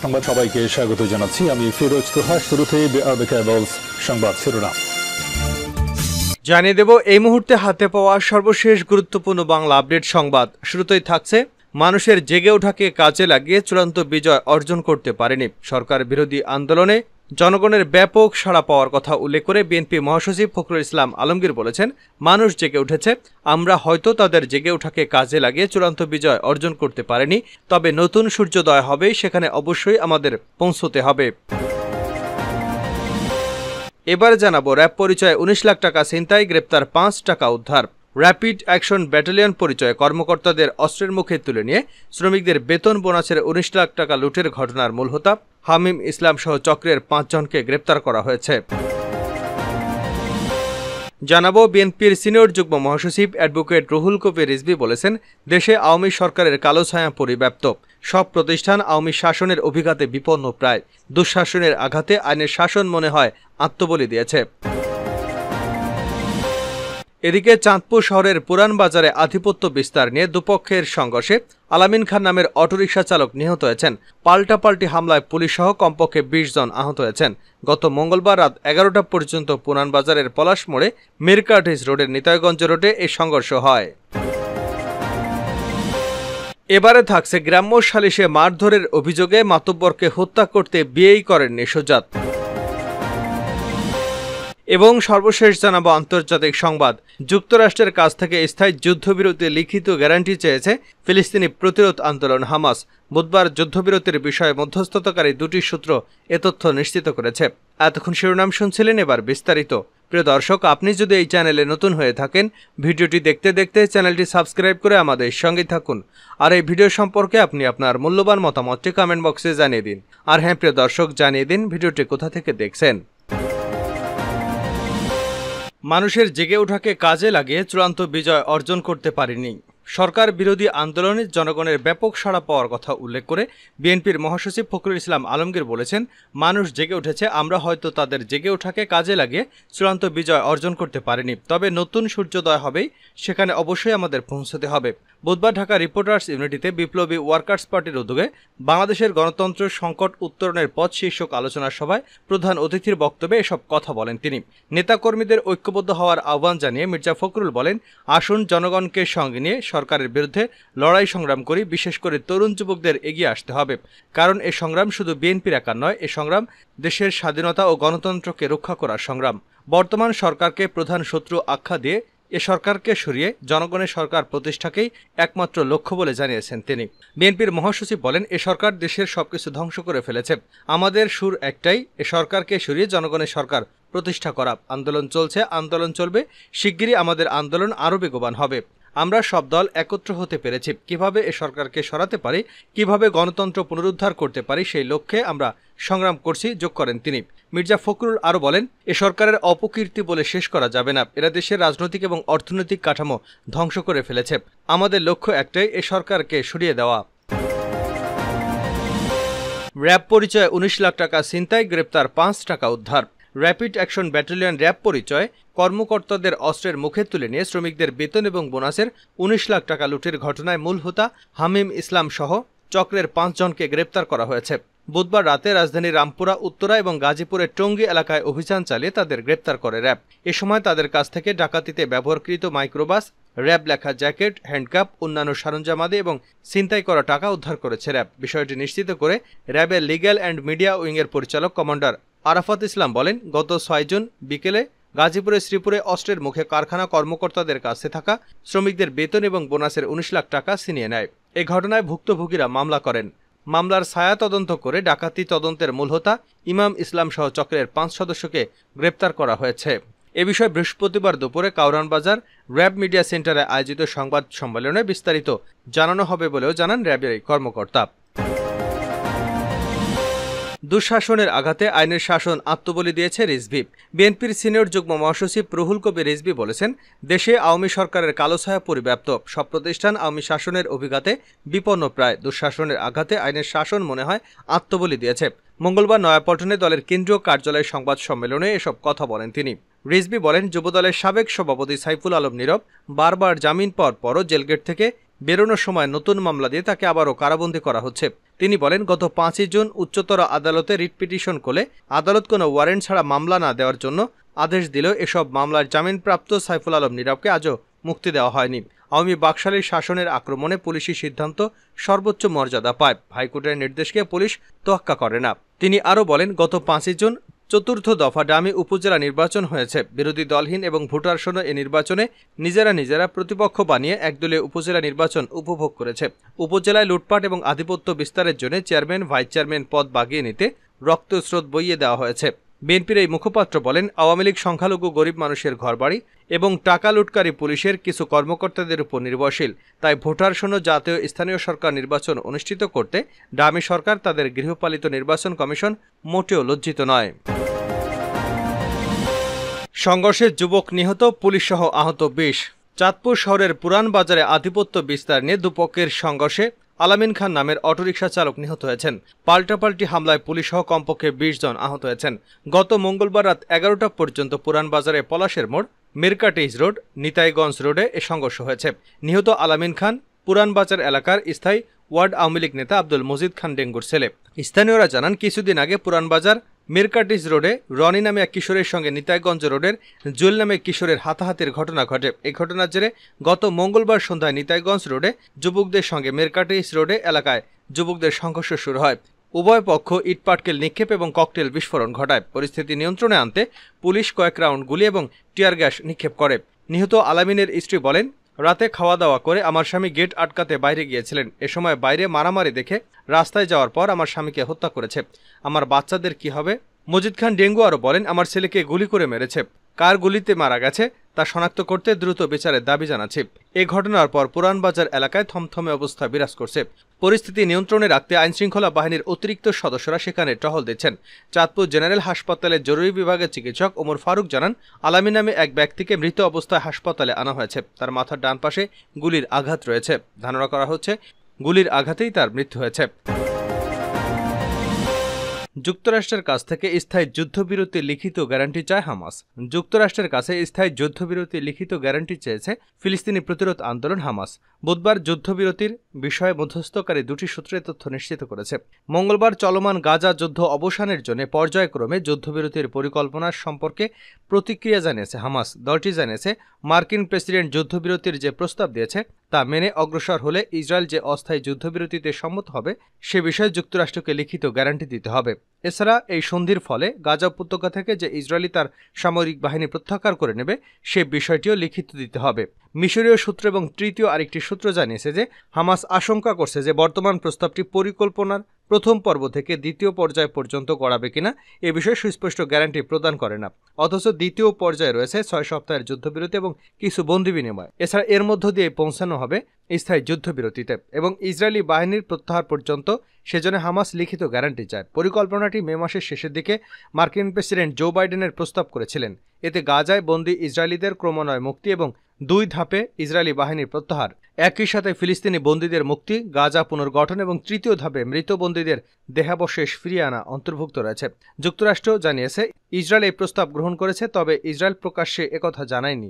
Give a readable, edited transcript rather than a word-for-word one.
সংবাদ সবাইকে স্বাগত জানাচ্ছি। আমি ফিরোজ তোহা। শুরুতে সংবাদ শিরোনাম জানিয়ে দেব এই মুহূর্তে হাতে পাওয়া সর্বশেষ গুরুত্বপূর্ণ বাংলা আপডেট সংবাদ। শুরুতেই থাকছে, মানুষের জেগে ওঠাকে কাজে লাগিয়ে চূড়ান্ত বিজয় অর্জন করতে পারেনি। সরকার বিরোধী আন্দোলনে জনগণের ব্যাপক সাড়া পাওয়ার কথা উল্লেখ করে বিএনপি মহাসচিব ফখরুল ইসলাম আলমগীর বলেছেন, মানুষ জেগে উঠেছে, আমরা হয়তো তাদের জেগে ওঠাকে কাজে লাগিয়ে চূড়ান্ত বিজয় অর্জন করতে পারিনি, তবে নতুন সূর্যোদয় হবে, সেখানে অবশ্যই আমাদের পৌঁছতে হবে। এবারে জানাবো, র্যাব পরিচয়ে ১৯ লাখ টাকা ছিনতাই, গ্রেপ্তার ৫ টাকা উদ্ধার। র্যাপিড অ্যাকশন ব্যাটালিয়ন পরিচয়ে কর্মকর্তাদের অস্ত্রের মুখে তুলে নিয়ে শ্রমিকদের বেতন বোনাসের ১৯ লাখ টাকা লুটের ঘটনার মূল হোতা হামিম ইসলাম সহ চক্রের ৫ জনকে গ্রেপ্তার করা হয়েছে। জানাবো, বিএনপির সিনিয়র যুগ্ম মহাসচিব অ্যাডভোকেট রুহুল কবির রিজভী বলেছেন, দেশে আওয়ামী সরকারের কালো ছায়া পরিব্যাপ্ত, সব প্রতিষ্ঠান আওয়ামী শাসনের অভিঘাতে বিপন্ন, প্রায় দুঃশাসনের আঘাতে আইনের শাসন মনে হয় আত্মবলি দিয়েছে। এদিকে চাঁদপুর শহরের পুরান বাজারে আধিপত্য বিস্তার নিয়ে দুপক্ষের সংঘর্ষে আলামিন খান নামের অটোরিকশা চালক নিহত হয়েছেন। পাল্টাপাল্টি হামলায় পুলিশ সহ কমপক্ষে ২০ জন আহত হয়েছেন। গত মঙ্গলবার রাত ১১টা পর্যন্ত পুরান বাজারের পলাশ মোড়ে মিরকার্টিস রোডের নিতাইগঞ্জ রোডে এই সংঘর্ষ হয়। এবারে থাকছে, গ্রাম্য সালিশে মারধরের অভিযোগে মাতব্বরকে হত্যা করতে বিয়েই করেননি সুজাত। এবং সর্বশেষ জানাবো আন্তর্জাতিক সংবাদ, যুক্তরাষ্ট্রের কাছ থেকে স্থায়ী যুদ্ধবিরতি লিখিত গ্যারান্টি চেয়েছে ফিলিস্তিনি প্রতিরোধ আন্দোলন হামাস। বুধবার যুদ্ধবিরতির বিষয়ে মধ্যস্থতাকারী দুটি সূত্র এ তথ্য নিশ্চিত করেছে। এতক্ষণ শিরোনাম শুনছিলেন, এবার বিস্তারিত। প্রিয় দর্শক, আপনি যদি এই চ্যানেলে নতুন হয়ে থাকেন, ভিডিওটি দেখতে দেখতে চ্যানেলটি সাবস্ক্রাইব করে আমাদের সঙ্গে থাকুন। আর এই ভিডিও সম্পর্কে আপনি আপনার মূল্যবান মতামতটি কমেন্ট বক্সে জানিয়ে দিন। আর হ্যাঁ প্রিয় দর্শক, জানিয়ে দিন ভিডিওটি কোথা থেকে দেখছেন। মানুষের জেগে ওঠাকে কাজে লাগিয়ে চূড়ান্ত বিজয় অর্জন করতে পারেনি। সরকার বিরোধী আন্দোলনে জনগণের ব্যাপক সাড়া পাওয়ার কথা উল্লেখ করে বিএনপির মহাসচিব ফখরুল ইসলাম আলমগীর বলেছেন, মানুষ জেগে উঠেছে, আমরা হয়তো তাদের জেগে ওঠাকে কাজে লাগিয়ে চূড়ান্ত বিজয় অর্জন করতে পারিনি, তবে নতুন সূর্যোদয় হবেই, সেখানে অবশ্যই আমাদের পৌঁছতে হবে। বুধবার ঢাকা রিপোর্টার্স ইউনিটিতে বিপ্লবী ওয়ার্কার্স পার্টির উদ্যোগে বাংলাদেশের গণতন্ত্র সংকট উত্তরণের পথ শীর্ষক আলোচনা সভায় প্রধান অতিথির বক্তব্যে এসব কথা বলেন তিনি। নেতাকর্মীদের ঐক্যবদ্ধ হওয়ার আহ্বান জানিয়ে মির্জা ফখরুল বলেন, আসুন জনগণকে সঙ্গে নিয়ে সরকারের বিরুদ্ধে লড়াই সংগ্রাম করি, বিশেষ করে তরুণ যুবকদের এগিয়ে আসতে হবে, কারণ এ সংগ্রাম শুধু বিএনপির একার নয়, এ সংগ্রাম দেশের স্বাধীনতা ও গণতন্ত্রকে রক্ষা করার সংগ্রাম। বর্তমান সরকারকে প্রধান শত্রু আখ্যা দিয়ে এ সরকারকে সরিয়ে জনগণের সরকার প্রতিষ্ঠাকেই একমাত্র লক্ষ্য বলে জানিয়েছেন তিনি। বিএনপির মহাসচিব বলেন, এ সরকার দেশের সবকিছু ধ্বংস করে ফেলেছে, আমাদের সুর একটাই, এ সরকারকে সরিয়ে জনগণের সরকার প্রতিষ্ঠা করা। আন্দোলন চলছে, আন্দোলন চলবে, শিগগিরই আমাদের আন্দোলন আরও বেগবান হবে। আমরা সব দল একত্র হতে পেরেছি, কিভাবে এ সরকারকে সরাতে পারি, কিভাবে গণতন্ত্র পুনরুদ্ধার করতে পারি, সেই লক্ষ্যে আমরা সংগ্রাম করছি, যোগ করেন তিনি। মির্জা ফখরুল আরও বলেন, এ সরকারের অপকীর্তি বলে শেষ করা যাবে না, এরা দেশের রাজনৈতিক এবং অর্থনৈতিক কাঠামো ধ্বংস করে ফেলেছে, আমাদের লক্ষ্য একটাই, এ সরকারকে সরিয়ে দেওয়া। র্যাব পরিচয়ে ১৯ লাখ টাকা ছিনতাই, গ্রেপ্তার ৫ টাকা উদ্ধার। র্যাপিড অ্যাকশন ব্যাটালিয়ন র্যাব পরিচয় কর্মকর্তাদের অস্ত্রের মুখে তুলে নিয়ে শ্রমিকদের বেতন এবং বোনাসের ১৯ লাখ টাকা লুটের ঘটনায় মূল হোতা হামিম ইসলাম সহ চক্রের ৫ জনকে গ্রেপ্তার করা হয়েছে। বুধবার রাতে রাজধানীর রামপুরা, উত্তরা এবং গাজীপুরের টঙ্গী এলাকায় অভিযান চালিয়ে তাদের গ্রেপ্তার করে র্যাব। এ সময় তাদের কাছ থেকে ডাকাতিতে ব্যবহারকৃত মাইক্রোবাস, র্যাব লেখা জ্যাকেট, হ্যান্ডকাপ, অন্যান্য সরঞ্জামাদি এবং ছিনতাই করা টাকা উদ্ধার করেছে র্যাব। বিষয়টি নিশ্চিত করে র্যাবের লিগ্যাল অ্যান্ড মিডিয়া উইংয়ের পরিচালক কমান্ডার আরাফাত ইসলাম বলেন, গত ৬ জুন বিকেলে গাজীপুরের শ্রীপুরে অস্ত্রের মুখে কারখানা কর্মকর্তাদের কাছে থাকা শ্রমিকদের বেতন এবং বোনাসের ১৯ লাখ টাকা ছিনিয়ে নেয়। এ ঘটনায় ভুক্তভোগীরা মামলা করেন। মামলার ছায়া তদন্ত করে ডাকাতি তদন্তের মূল হোতা ইমাম ইসলাম সহ চক্রের ৫ সদস্যকে গ্রেপ্তার করা হয়েছে। এ বিষয়ে বৃহস্পতিবার দুপুরে কাউরান বাজার র্যাব মিডিয়া সেন্টারে আয়োজিত সংবাদ সম্মেলনে বিস্তারিত জানানো হবে বলেও জানান র্যাবের এই কর্মকর্তা। দুঃশাসনের আঘাতে আইনের শাসন আত্মবলি দিয়েছে রিজভী। বিএনপির সিনিয়র যুগ্ম মহাসচিব রুহুল কবির রিজভী বলেছেন, দেশে আওয়ামী সরকারের কালো ছায়া পরিব্যাপ্ত, সব প্রতিষ্ঠান আওয়ামী শাসনের অভিঘাতে বিপন্ন, প্রায় দুঃশাসনের আঘাতে আইনের শাসন মনে হয় আত্মবলি দিয়েছে। মঙ্গলবার নয়াপল্টনে দলের কেন্দ্রীয় কার্যালয়ের সংবাদ সম্মেলনে এসব কথা বলেন তিনি। রিজভী বলেন, যুবদলের সাবেক সভাপতি সাইফুল আলম নীরব বারবার জামিন পাওয়ার পরও জেলগেট থেকে বেরোনোর সময় নতুন মামলা দিয়ে তাকে আবারও কারাবন্দী করা হচ্ছে। তিনি বলেন, গত 5 জুন উচ্চতর আদালতে রিট পিটিশন করলে আদালত কোনো ওয়ারেন্ট ছাড়া মামলা না দেওয়ার জন্য আদেশ দিলেও এসব মামলার জামিনপ্রাপ্ত সাইফুল আলম নীরবকে আজও মুক্তি দেওয়া হয়নি। আওয়ামী বাকশালীর শাসনের আক্রমণে পুলিশি সিদ্ধান্ত সর্বোচ্চ মর্যাদা পায়। হাইকোর্টের নির্দেশকে পুলিশ তোয়াক্কা করে না। তিনি আরও বলেন, গত 5 জুন চতুর্থ দফা ডামি উপজেলা নির্বাচন হয়েছে। বিরোধী দলহীন এবং ভোটারশূন্য এ নির্বাচনে নিজেরা প্রতিপক্ষ বানিয়ে একদলীয় উপজেলা নির্বাচন উপভোগ করেছে। উপজেলায় লুটপাট এবং আধিপত্য বিস্তারের জন্য চেয়ারম্যান ভাইস চেয়ারম্যান পদ বাগিয়ে নিতে রক্তস্রোত বইয়ে দেওয়া হয়েছে। বিএনপির এই মুখপাত্র বলেন, আওয়ামী লীগ সংখ্যালঘু গরিব মানুষের ঘরবাড়ি এবং টাকা লুটকারী পুলিশের কিছু কর্মকর্তাদের উপর নির্ভরশীল। তাই ভোটারশূন্য জাতীয় স্থানীয় সরকার নির্বাচন অনুষ্ঠিত করতে ডামি সরকার তাদের গৃহপালিত নির্বাচন কমিশন মোটেও লজ্জিত নয়। সংঘর্ষে যুবক নিহত, পুলিশসহ আহত 20। চাঁদপুর শহরের পুরান বাজারে আধিপত্য বিস্তার নিয়ে দুপক্ষের সংঘর্ষে আলামিন খান নামের অটোরিকশা চালক নিহত হয়েছেন। পাল্টাপাল্টি হামলায় পুলিশসহ কমপক্ষে 20 জন আহত হয়েছেন। গত মঙ্গলবার রাত 11টা পর্যন্ত পুরান বাজারে পলাশের মোড়, মিরকাটিজ রোড, নিতাইগঞ্জ রোডে এ সংঘর্ষ হয়েছে। নিহত আলামিন খান পুরান বাজার এলাকার স্থায়ী ওয়ার্ড আওয়ামী লীগ নেতা আব্দুল মজিদ খান ডেঙ্গুর ছেলে। স্থানীয়রা জানান, কিছুদিন আগে পুরান বাজার মিরকাটিজ রোডে রনি নামে এক কিশোরের সঙ্গে নিতাইগঞ্জ রোডের জুয়েল নামে কিশোরের হাতাহাতির ঘটনা ঘটে। এই ঘটনার জেরে গত মঙ্গলবার সন্ধ্যায় নিতাইগঞ্জ রোডে যুবকদের সঙ্গে মিরকাটিজ রোডে এলাকায় যুবকদের সংঘর্ষ শুরু হয়। উভয় পক্ষ ইটপাটকেল নিক্ষেপ এবং ককটেল বিস্ফোরণ ঘটায়। পরিস্থিতি নিয়ন্ত্রণে আনতে পুলিশ কয়েক রাউন্ড গুলি এবং টিয়ার গ্যাস নিক্ষেপ করে। নিহত আলামিনের স্ত্রী বলেন, রাতে খাওয়া দাওয়া করে আমার স্বামী গেট আটকাতে বাইরে গিয়েছিলেন। এ সময় বাইরে মারামারি দেখে রাস্তায় যাওয়ার পর আমার স্বামীকে হত্যা করেছে। আমার বাচ্চাদের কি হবে? মজিদ খান ডেঙ্গু আরও বলেন, আমার ছেলেকে গুলি করে মেরেছে। কার গুলিতে মারা গেছে তা শনাক্ত করতে দ্রুত বিচারের দাবি জানাচ্ছি। এ ঘটনার পর পুরান বাজার এলাকায় থমথমে অবস্থা বিরাজ করছে। পরিস্থিতি নিয়ন্ত্রণে রাখতে আইনশৃঙ্খলা বাহিনীর অতিরিক্ত সদস্যরা সেখানে টহল দিচ্ছেন। চাঁদপুর জেনারেল হাসপাতালের জরুরি বিভাগের চিকিৎসক ওমর ফারুক জানান, আলামী নামে এক ব্যক্তিকে মৃত অবস্থায় হাসপাতালে আনা হয়েছে। তার মাথার ডান পাশে গুলির আঘাত রয়েছে। ধারণা করা হচ্ছে গুলির আঘাতেই তার মৃত্যু হয়েছে। যুক্তরাষ্ট্রের কাছ থেকে স্থায়ী যুদ্ধবিরতি লিখিত গ্যারান্টি চায় হামাস। যুক্তরাষ্ট্রের কাছে স্থায়ী যুদ্ধবিরতি লিখিত গ্যারান্টি চেয়েছে ফিলিস্তিনি প্রতিরোধ আন্দোলন হামাস। বুধবার যুদ্ধবিরতির বিষয়ে মধ্যস্থকারী দুটি সূত্রে তথ্য নিশ্চিত করেছে। মঙ্গলবার চলমান গাজা যুদ্ধ অবসানের জন্য পর্যায়ক্রমে যুদ্ধবিরতির পরিকল্পনা সম্পর্কে প্রতিক্রিয়া জানিয়েছে হামাস। দলটি জানিয়েছে, মার্কিন প্রেসিডেন্ট যুদ্ধবিরতির যে প্রস্তাব দিয়েছে তা মেনে অগ্রসর হলে ইসরায়েল যে অস্থায়ী যুদ্ধবিরতিতে সম্মত হবে সে বিষয়ে যুক্তরাষ্ট্রকে লিখিত গ্যারান্টি দিতে হবে। এছাড়া এই সন্ধির ফলে গাজা উপত্যকা থেকে যে ইসরায়েলি তার সামরিক বাহিনী প্রত্যাহার করে নেবে সে বিষয়টিও লিখিত দিতে হবে। মিশরীয় সূত্র এবং তৃতীয় আরেকটি সূত্র জানিয়েছে যে হামাস আশঙ্কা করছে যে বর্তমান প্রস্তাবটি পরিকল্পনার প্রথম পর্ব থেকে দ্বিতীয় পর্যায় পর্যন্ত গড়াবে কিনা এ বিষয়ে সুস্পষ্ট গ্যারান্টি প্রদান করে না। অথচ দ্বিতীয় পর্যায়ে রয়েছে 6 সপ্তাহের যুদ্ধবিরতি এবং কিছু বন্দি বিনিময়। এছাড়া এর মধ্য দিয়ে পৌঁছানো হবে স্থায়ী যুদ্ধবিরতিতে এবং ইসরায়েলি বাহিনীর প্রত্যাহার পর্যন্ত। সেজন্য হামাস লিখিত গ্যারান্টি চায়। পরিকল্পনাটি মে মাসের শেষের দিকে মার্কিন প্রেসিডেন্ট জো বাইডেনের প্রস্তাব করেছিলেন। এতে গাজায় বন্দী ইসরায়েলিদের ক্রমান্বয়ে মুক্তি এবং 2 ধাপে ইসরায়েলি বাহিনীর প্রত্যাহার, একই সাথে ফিলিস্তিনি বন্দীদের মুক্তি, গাজা পুনর্গঠন এবং তৃতীয় ধাপে মৃত বন্দীদের দেহাবশেষ ফিরিয়ে আনা অন্তর্ভুক্ত রয়েছে। যুক্তরাষ্ট্র জানিয়েছে, ইসরায়েল এই প্রস্তাব গ্রহণ করেছে, তবে ইসরায়েল প্রকাশ্যে একথা জানায়নি।